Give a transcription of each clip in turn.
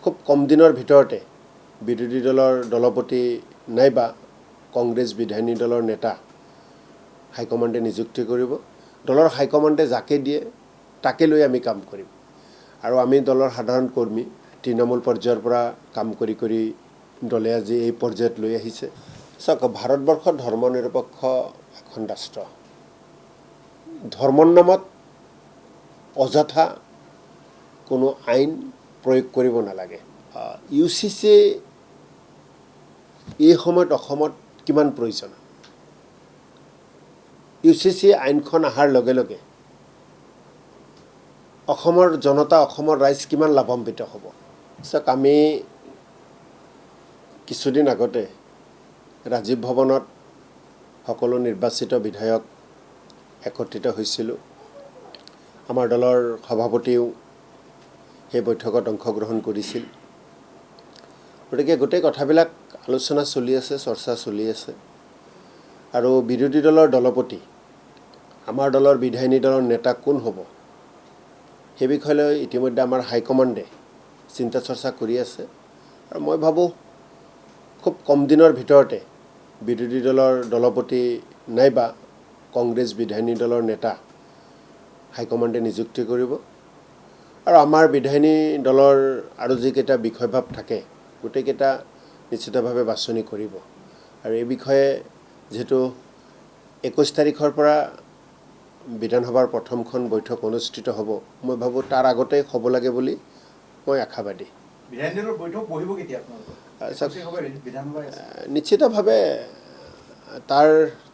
খুব কম দিনৰ ভিতৰতে বিৰোধী দলৰ দলপতি নাইবা কংগ্ৰেছ বিধায়িনী দলৰ নেতা হাইকমাণ্ডে নিযুক্তি কৰিব দলৰ হাইকমাণ্ডে যাকে দিয়ে তাকে লৈ আমি কাম কৰিম আৰু আমি দলৰ সাধাৰণ কৰ্মী তৃণমূল পৰ্যায়ৰ পৰা কাম কৰি কৰি দলে আজি এই পৰ্যায়ত লৈ আহিছে চাওক ভাৰতবৰ্ষ ধৰ্মনিৰপেক্ষ এখন ৰাষ্ট্ৰ ধৰ্মৰ নামত অযথা কোনো আইন প্ৰয়োগ কৰিব নালাগে UCC এই সময়ত অসমত কিমান প্ৰয়োজন UCC আইনখন অহাৰ লগে লগে অসমৰ জনতা অসমৰ ৰাইজ কিমান লাভান্বিত হ'ব চাওক আমি কিছুদিন আগতে ৰাজীৱ ভৱনত সকলো নিৰ্বাচিত বিধায়ক একত্ৰিত হৈছিলোঁ আমাৰ দলৰ সভাপতিও সেই বৈঠকত অংশগ্ৰহণ কৰিছিল গতিকে গোটেই কথাবিলাক আলোচনা চলি আছে চৰ্চা চলি আছে আৰু বিৰোধী দলৰ দলপতি আমাৰ দলৰ বিধায়িনী দলৰ নেতা কোন হ'ব সেই বিষয়লৈ ইতিমধ্যে আমাৰ হাইকমাণ্ডে চিন্তা চৰ্চা কৰি আছে আৰু মই ভাবোঁ খুব কম দিনৰ ভিতৰতে বিৰোধী দলৰ দলপতি নাইবা কংগ্ৰেছ বিধায়িনী দলৰ নেতা হাইকমাণ্ডে নিযুক্তি কৰিব আৰু আমাৰ বিধায়িনী দলৰ আৰু যিকেইটা বিষয়ভাৱ থাকে গোটেইকেইটা নিশ্চিতভাৱে বাছনি কৰিব আৰু এই বিষয়ে যেহেতু 21 তাৰিখৰ পৰা বিধানসভাৰ প্ৰথমখন বৈঠক অনুষ্ঠিত হ'ব মই ভাবোঁ তাৰ আগতে হ'ব লাগে বুলি মই আশাবাদী বিধায়িনী দলৰ বৈঠক বহিব কেতিয়া আপোনালোকৰ নিশ্চিতভাৱে তাৰ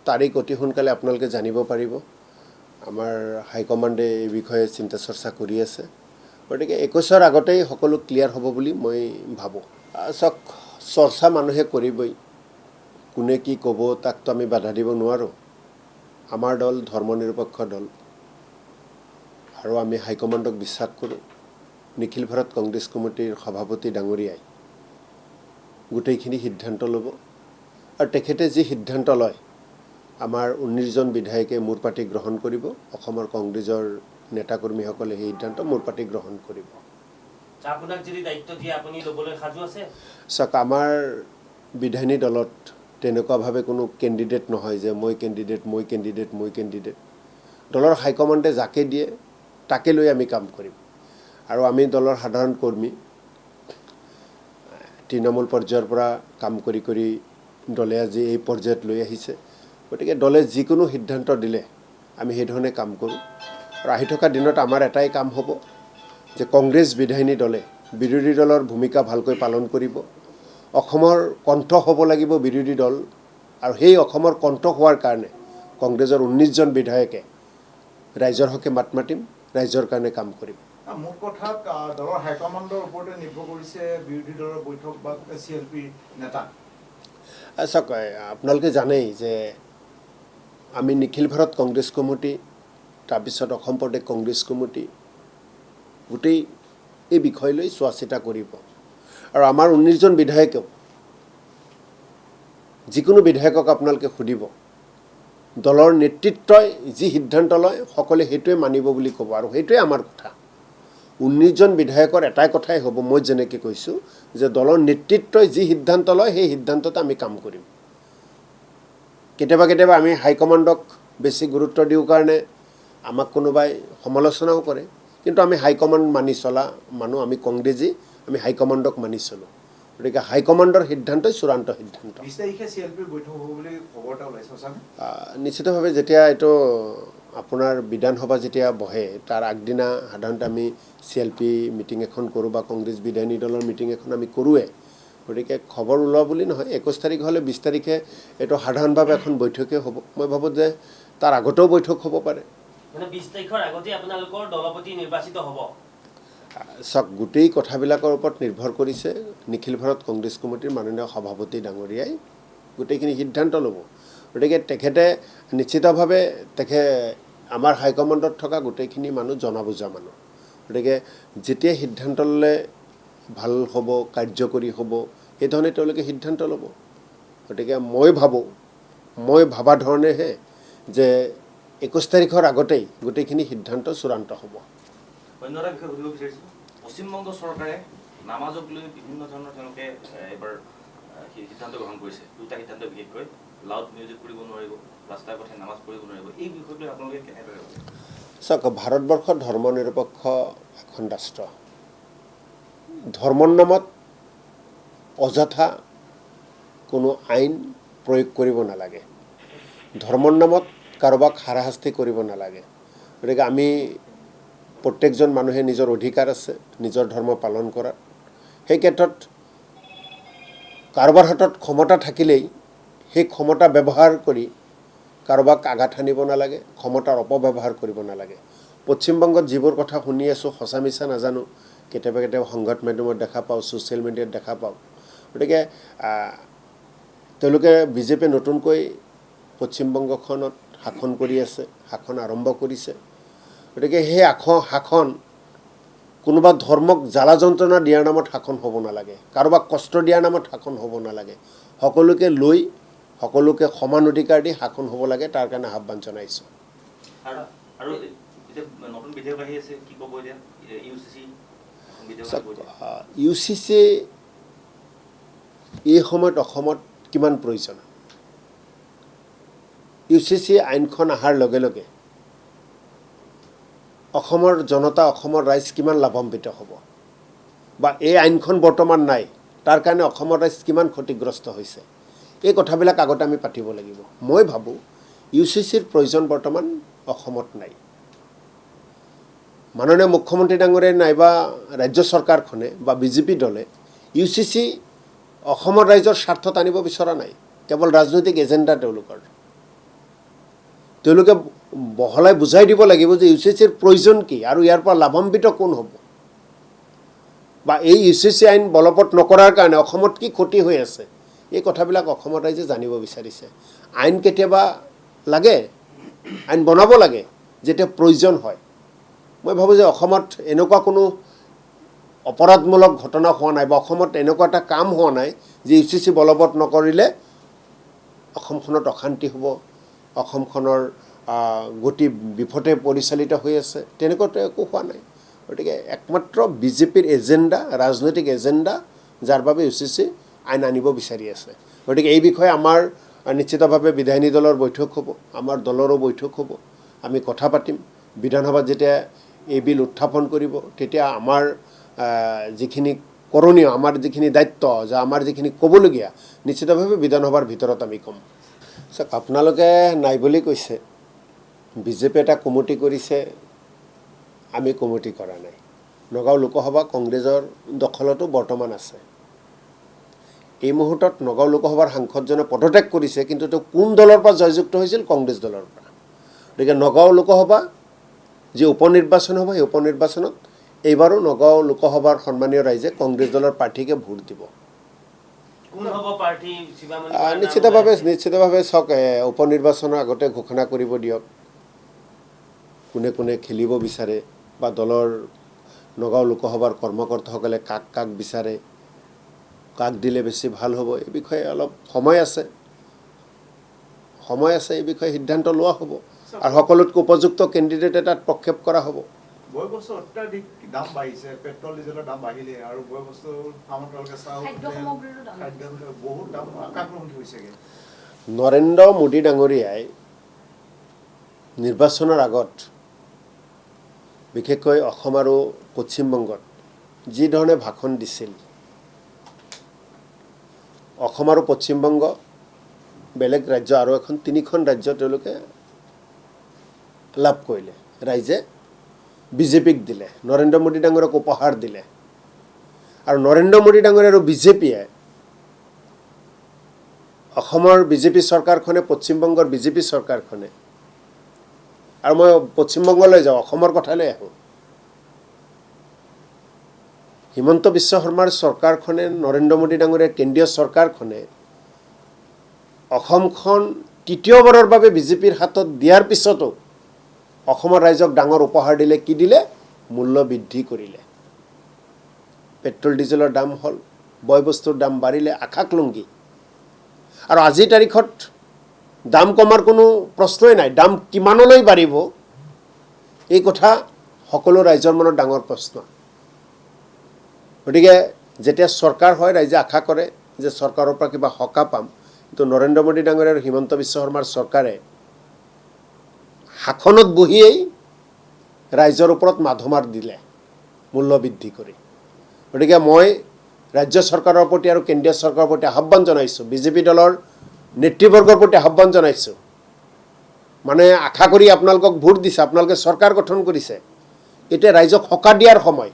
তাৰিখ অতি সোনকালে আপোনালোকে জানিব পাৰিব আমাৰ হাইকমাণ্ডে এই বিষয়ে চিন্তা চৰ্চা কৰি আছে গতিকে 21ৰ আগতেই সকলো ক্লিয়াৰ হ'ব বুলি মই ভাবোঁ চাওক চৰ্চা মানুহে কৰিবই কোনে কি ক'ব তাকতো আমি বাধা দিব নোৱাৰোঁ আমাৰ দল ধৰ্মনিৰপেক্ষ দল আৰু আমি হাইকমাণ্ডক বিশ্বাস কৰোঁ নিখিল ভাৰত কংগ্ৰেছ কমিটিৰ সভাপতি ডাঙৰীয়াই গোটেইখিনি সিদ্ধান্ত ল'ব আৰু তেখেতে যি সিদ্ধান্ত লয় আমাৰ 19জন বিধায়কে মূৰ পাতি গ্ৰহণ কৰিব অসমৰ কংগ্ৰেছৰ নেতাকৰ্মীসকলে সেই সিদ্ধান্ত মূৰ পাতি গ্ৰহণ কৰিব আপোনাক যদি দায়িত্ব দিয়ে আপুনি ল'বলৈ সাজু আছে চাওক আমাৰ বিধায়িনী দলত তেনেকুৱাভাৱে কোনো কেণ্ডিডেট নহয় যে মই কেণ্ডিডেট দলৰ হাইকমাণ্ডে যাকে দিয়ে তাকে লৈ আমি কাম কৰিম আৰু আমি দলৰ সাধাৰণ কৰ্মী তৃণমূল পৰ্যায়ৰ পৰা কাম কৰি কৰি দলে আজি এই পৰ্যায়ত লৈ আহিছে গতিকে দলে যিকোনো সিদ্ধান্ত দিলে আমি সেইধৰণে কাম কৰোঁ আৰু আহি থকা দিনত আমাৰ এটাই কাম হ'ব যে কংগ্ৰেছ বিধায়িনী দলে বিৰোধী দলৰ ভূমিকা ভালকৈ পালন কৰিব অসমৰ কণ্ঠ হ'ব লাগিব বিৰোধী দল আৰু সেই অসমৰ কণ্ঠ হোৱাৰ কাৰণে কংগ্ৰেছৰ 19জন বিধায়কে ৰাইজৰ হকে মাত মাতিম ৰাইজৰ কাৰণে কাম কৰিম মোৰ কথাত দলৰ হাইকমাণ্ডৰ ওপৰতে নিৰ্ভৰ কৰিছে বিৰোধী দলৰ বৈঠক বা CLP নেতা চাওক আপোনালোকে জানেই যে আমি নিখিল ভাৰত কংগ্ৰেছ কমিটি তাৰপিছত অসম প্ৰদেশ কংগ্ৰেছ কমিটি গোটেই এই বিষয় লৈ চোৱা চিতা কৰিব আৰু আমাৰ 19জন বিধায়কেও যিকোনো বিধায়কক আপোনালোকে সুধিব দলৰ নেতৃত্বই যি সিদ্ধান্ত লয় সকলোৱে সেইটোৱে মানিব বুলি ক'ব আৰু সেইটোৱে আমাৰ কথা 19জন বিধায়কৰ এটাই কথাই হ'ব মই যেনেকৈ কৈছোঁ যে দলৰ নেতৃত্বই যি সিদ্ধান্ত লয় সেই সিদ্ধান্তত আমি কাম কৰিম কেতিয়াবা আমি হাইকমাণ্ডক বেছি গুৰুত্ব দিওঁ কাৰণে আমাক কোনোবাই সমালোচনাও কৰে কিন্তু আমি হাইকমাণ্ড মানি চলা মানুহ আমি কংগ্ৰেছী আমি হাইকমাণ্ডক মানি চলোঁ গতিকে হাইকমাণ্ডৰ সিদ্ধান্তই চূড়ান্ত সিদ্ধান্ত 20 তাৰিখে CLP বৈঠক হ'ব বুলি খবৰ এটা ওলাইছে নিশ্চিতভাৱে যেতিয়া এইটো আপোনাৰ বিধানসভা যেতিয়া বহে তাৰ আগদিনা সাধাৰণতে আমি CLP মিটিং এখন কৰোঁ বা কংগ্ৰেছ বিধায়িনী দলৰ মিটিং এখন আমি কৰোঁৱে গতিকে খবৰ ওলোৱা বুলি নহয় 21 তাৰিখ হ'লে 20 তাৰিখে এইটো সাধাৰণভাৱে এখন বৈঠকেই হ'ব মই ভাবোঁ যে তাৰ আগতেও বৈঠক হ'ব পাৰে মানে 20 তাৰিখৰ আগতে আপোনালোকৰ দলপতি নিৰ্বাচিত হ'ব চাওক গোটেই কথাবিলাকৰ ওপৰত নিৰ্ভৰ কৰিছে নিখিল ভাৰত কংগ্ৰেছ কমিটিৰ মাননীয় সভাপতি ডাঙৰীয়াই গোটেইখিনি সিদ্ধান্ত ল'ব গতিকে তেখেতে নিশ্চিতভাৱে আমাৰ হাইকমাণ্ডত থকা গোটেইখিনি মানুহ জনা বুজা মানুহ গতিকে যেতিয়া সিদ্ধান্ত ল'লে ভাল হ'ব কাৰ্যকৰী হ'ব এই ধৰণে তেওঁলোকে সিদ্ধান্ত ল'ব গতিকে মই ভাবা ধৰণেহে যে 21 তাৰিখৰ আগতেই গোটেইখিনি সিদ্ধান্ত চূড়ান্ত হ'ব অন্য এটা বিষয় সুধিব বিচাৰিছোঁ পশ্চিমবংগ চৰকাৰে নামাজক লৈ বিভিন্ন ধৰণৰ তেওঁলোকে এবাৰ সিদ্ধান্ত গ্ৰহণ কৰিছে দুটা সিদ্ধান্ত বিশেষকৈ লাউড মিউজিক কৰিব নোৱাৰিব ৰাস্তাৰ পথে নামাজ পঢ়িব নোৱাৰিব এই বিষয়টো আপোনালোকে কেনেদৰে চাওক ভাৰতবৰ্ষ ধৰ্ম নিৰপেক্ষ এখন ৰাষ্ট্ৰ ধৰ্মৰ নামত অযথা কোনো আইন প্ৰয়োগ কৰিব নালাগে ধৰ্মৰ নামত কাৰোবাক হাৰাশাস্তি কৰিব নালাগে গতিকে আমি প্ৰত্যেকজন মানুহে নিজৰ অধিকাৰ আছে নিজৰ ধৰ্ম পালন কৰাৰ সেই ক্ষেত্ৰত কাৰোবাৰ হাতত ক্ষমতা থাকিলেই সেই ক্ষমতা ব্যৱহাৰ কৰি কাৰোবাক আঘাত আনিব নালাগে ক্ষমতাৰ অপব্যৱহাৰ কৰিব নালাগে পশ্চিমবংগত যিবোৰ কথা শুনি আছোঁ সঁচা মিছা নাজানো কেতিয়াবা কেতিয়াবা সংবাদ মাধ্যমত দেখা পাওঁ ছ'চিয়েল মিডিয়াত দেখা পাওঁ গতিকে তেওঁলোকে বিজেপিয়ে নতুনকৈ পশ্চিমবংগখনত শাসন কৰি আছে শাসন আৰম্ভ কৰিছে গতিকে সেই শাসন কোনোবা ধৰ্মক জ্বালা যন্ত্ৰণা দিয়াৰ নামত শাসন হ'ব নালাগে কাৰোবাক কষ্ট দিয়াৰ নামত শাসন হ'ব নালাগে সকলোকে লৈ সকলোকে সমান অধিকাৰ দি শাসন হ'ব লাগে তাৰ কাৰণে আহ্বান জনাইছোঁ আৰু নতুন বিধেয়ক আহি আছে কি ক'ব এতিয়া UCC এই সময়ত অসমত কিমান প্ৰয়োজন UCC আইনখন অহাৰ লগে লগে অসমৰ জনতা অসমৰ ৰাইজ কিমান লাভান্বিত হ'ব বা এই আইনখন বৰ্তমান নাই তাৰ কাৰণে অসমৰ ৰাইজ কিমান ক্ষতিগ্ৰস্ত হৈছে এই কথাবিলাক আগতে আমি পাতিব লাগিব মই ভাবোঁ UCCৰ প্ৰয়োজন বৰ্তমান অসমত নাই মাননীয় মুখ্যমন্ত্ৰী ডাঙৰীয়াই নাইবা ৰাজ্য চৰকাৰখনে বা বিজেপি দলে UCC অসমৰ ৰাইজৰ স্বাৰ্থত আনিব বিচৰা নাই কেৱল ৰাজনৈতিক এজেণ্ডা তেওঁলোকে বহলাই বুজাই দিব লাগিব যে UCCৰ প্ৰয়োজন কি আৰু ইয়াৰ পৰা লাভান্বিত কোন হ'ব বা এই UCC আইন বলবৎ নকৰাৰ কাৰণে অসমত কি ক্ষতি হৈ আছে এই কথাবিলাক অসমৰ ৰাইজে জানিব বিচাৰিছে আইন কেতিয়াবা লাগে আইন বনাব লাগে যেতিয়া প্ৰয়োজন হয় মই ভাবোঁ যে অসমত এনেকুৱা কোনো অপৰাধমূলক ঘটনা হোৱা নাই বা অসমত এনেকুৱা এটা কাম হোৱা নাই যে UCC বলবৎ নকৰিলে অসমখনত অশান্তি হ'ব অসমখনৰ গতি বিপথে পৰিচালিত হৈ আছে তেনেকুৱাতো একো হোৱা নাই গতিকে একমাত্ৰ বিজেপিৰ এজেণ্ডা ৰাজনৈতিক এজেণ্ডা যাৰ বাবে UCC আইন আনিব বিচাৰি আছে গতিকে এই বিষয়ে আমাৰ নিশ্চিতভাৱে বিধায়িনী দলৰ বৈঠক হ'ব আমাৰ দলৰো বৈঠক হ'ব আমি কথা পাতিম বিধানসভাত যেতিয়া এই বিল উত্থাপন কৰিব তেতিয়া আমাৰ যিখিনি কৰণীয় আমাৰ যিখিনি দায়িত্ব যে আমাৰ যিখিনি ক'বলগীয়া নিশ্চিতভাৱে বিধানসভাৰ ভিতৰত আমি ক'ম চাওক আপোনালোকে নাই বুলি কৈছে বিজেপি এটা কমিটি কৰিছে আমি কমিটি কৰা নাই নগাঁও লোকসভা কংগ্ৰেছৰ দখলতো বৰ্তমান আছে এই মুহূৰ্তত নগাঁও লোকসভাৰ সাংসদজনে পদত্যাগ কৰিছে কিন্তু তেওঁ কোন দলৰ পৰা জয়যুক্ত হৈছিল কংগ্ৰেছ দলৰ পৰা গতিকে নগাঁও লোকসভা যি উপনিৰ্বাচন হ'ব সেই উপনিৰ্বাচনত এইবাৰো নগাঁও লোকসভাৰ সন্মানীয় ৰাইজে কংগ্ৰেছ দলৰ প্ৰাৰ্থীকে ভোট দিব নিশ্চিতভাৱে চাওক উপনিৰ্বাচনৰ আগতে ঘোষণা কৰিব দিয়ক কোনে কোনে খেলিব বিচাৰে বা দলৰ নগাঁও লোকসভাৰ কৰ্মকৰ্তাসকলে কাক কাক বিচাৰে কাক দিলে বেছি ভাল হ'ব এই বিষয়ে অলপ সময় আছে এই বিষয়ে সিদ্ধান্ত লোৱা হ'ব আৰু সকলোতকৈ উপযুক্ত কেণ্ডিডেট এটাত প্ৰক্ষেপ কৰা হ'ব বয় বস্তু অত্যাধিক দাম বাঢ়িছে পেট্ৰল ডিজেলৰ দাম বাঢ়িলে আৰু বয় বস্তু বহুত দাম আকাশলংঘী হৈছেগৈ নৰেন্দ্ৰ মোদী ডাঙৰীয়াই নিৰ্বাচনৰ আগত বিশেষকৈ অসম আৰু পশ্চিমবংগত যি ধৰণে ভাষণ দিছিল অসম আৰু পশ্চিমবংগ বেলেগ ৰাজ্য আৰু এখন তিনিখন ৰাজ্য তেওঁলোকে লাভ কৰিলে ৰাইজে বিজেপিক দিলে নৰেন্দ্ৰ মোদী ডাঙৰীয়াক উপহাৰ দিলে আৰু নৰেন্দ্ৰ মোদী ডাঙৰীয়া আৰু বিজেপিয়ে অসমৰ বিজেপি চৰকাৰখনে পশ্চিমবংগৰ বিজেপি চৰকাৰখনে আৰু মই পশ্চিমবংগলৈ যাওঁ অসমৰ কথালৈ আহোঁ হিমন্ত বিশ্ব শৰ্মাৰ চৰকাৰখনে নৰেন্দ্ৰ মোদী ডাঙৰীয়াৰ কেন্দ্ৰীয় চৰকাৰখনে অসমখন তৃতীয়বাৰৰ বাবে বিজেপিৰ হাতত দিয়াৰ পিছতো অসমৰ ৰাইজক ডাঙৰ উপহাৰ দিলে কি দিলে মূল্য বৃদ্ধি কৰিলে পেট্ৰল ডিজেলৰ দাম হ'ল বয় বস্তুৰ দাম বাঢ়িলে আকাশলংঘী আৰু আজিৰ তাৰিখত দাম কমাৰ কোনো প্ৰশ্নই নাই দাম কিমানলৈ বাঢ়িব এই কথা সকলো ৰাইজৰ মনত ডাঙৰ প্ৰশ্ন গতিকে যেতিয়া চৰকাৰ হয় ৰাইজে আশা কৰে যে চৰকাৰৰ পৰা কিবা সকাহ পাম, কিন্তু নৰেন্দ্ৰ মোদী ডাঙৰীয়া আৰু হিমন্ত বিশ্ব শৰ্মাৰ চৰকাৰে শাসনত বহিয়েই ৰাইজৰ ওপৰত মাধমাৰ দিলে মূল্য বৃদ্ধি কৰি। গতিকে মই ৰাজ্য চৰকাৰৰ প্ৰতি আৰু কেন্দ্ৰীয় চৰকাৰৰ প্ৰতি আহ্বান জনাইছোঁ, বিজেপি দলৰ নেতৃবৰ্গৰ প্ৰতি আহ্বান জনাইছোঁ, মানে আশা কৰি আপোনালোকক ভোট দিছে, আপোনালোকে চৰকাৰ গঠন কৰিছে, এতিয়া ৰাইজক সকাহ দিয়াৰ সময়,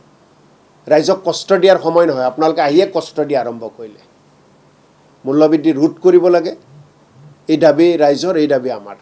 ৰাইজক কষ্ট দিয়াৰ সময় নহয়। আপোনালোকে আহিয়ে কষ্ট দিয়া আৰম্ভ কৰিলে। মূল্যবৃদ্ধি ৰোধ কৰিব লাগে, এই দাবী ৰাইজৰ, এই দাবী আমাৰ।